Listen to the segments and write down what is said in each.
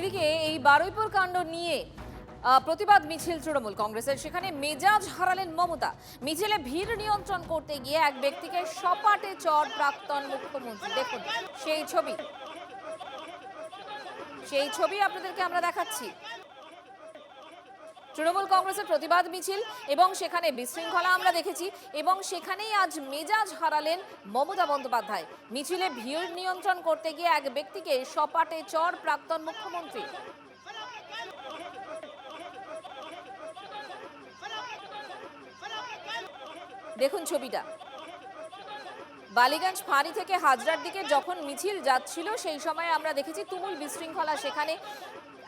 এদিকে এই বারুইপুর কাণ্ড নিয়ে প্রতিবাদ মিছিল তৃণমূল কংগ্রেসের, সেখানে মেজাজ হারালেন মমতা। মিছিলে ভিড় নিয়ন্ত্রণ করতে গিয়ে এক ব্যক্তিকে সপাটে চড় প্রাক্তন মুখ্যমন্ত্রী। দেখুন সেই ছবি আপনাদেরকে আমরা দেখাচ্ছি। তৃণমূল কংগ্রেসের প্রতিবাদ মিছিল এবং সেখানে বিশৃঙ্খলা আমরা দেখেছি, এবং সেখানেই আজ মেজাজ হারালেন মমতা বন্দ্যোপাধ্যায়। মিছিলে ভিড় নিয়ন্ত্রণ করতে গিয়ে এক ব্যক্তিকে সপাটে চড় প্রাক্তন মুখ্যমন্ত্রী। দেখুন ছবিটা। বালিগঞ্জ ফাঁড়ি থেকে হাজরার দিকে যখন মিছিল যাচ্ছিল সেই সময় আমরা দেখেছি তুমুল বিশৃঙ্খলা। সেখানে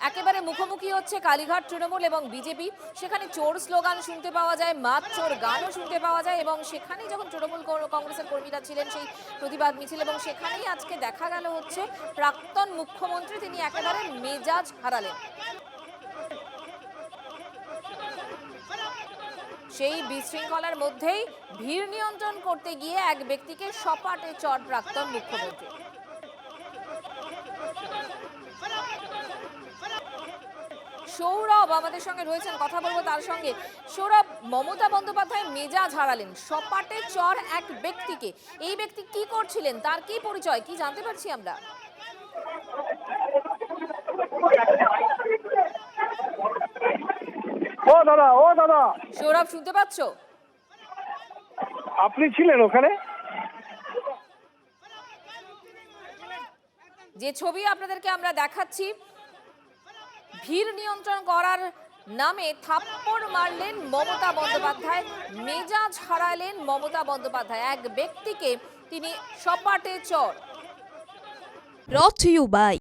একেবারে মুখোমুখি হচ্ছে কালীঘাট তৃণমূল এবং বিজেপি। সেখানে চোর স্লোগান শুনতে পাওয়া যায়, মাত চোর গানও শুনতে পাওয়া যায়, এবং সেখানেই যখন তৃণমূল কংগ্রেসের কর্মীরা ছিলেন সেই প্রতিবাদ মিছিল, এবং সেখানেই আজকে দেখা গেল হচ্ছে প্রাক্তন মুখ্যমন্ত্রী তিনি একেবারে মেজাজ হারালেন। সেই বিশৃঙ্খলার মধ্যেই ভিড় নিয়ন্ত্রণ করতে গিয়ে এক ব্যক্তিকে সপাটে চড় প্রাক্তন মুখ্যমন্ত্রী। সৌরভ আমাদের সঙ্গে রয়েছেন, কথা বলবো তার সঙ্গে। সৌরভ, মমতা বন্দ্যোপাধ্যায় মেজাজ হারালেন, সপাটে চড় এক ব্যক্তিকে। এই ব্যক্তি কি করছিলেন, তার কি পরিচয়, কি জানতে পারছি আমরা? ও দাদা সৌরভ, শুনতে পাচ্ছ? আপনি ছিলেন ওখানে? যে ছবি আপনাদেরকে আমরা দেখাচ্ছি, ভিড় নিয়ন্ত্রণ করার নামে থাপ্পড় মারলেন মমতা বন্দ্যোপাধ্যায়, মেজাজ হারালেন মমতা বন্দ্যোপাধ্যায়। এক ব্যক্তিকে তিনি সপাটে চড়। Brought to you by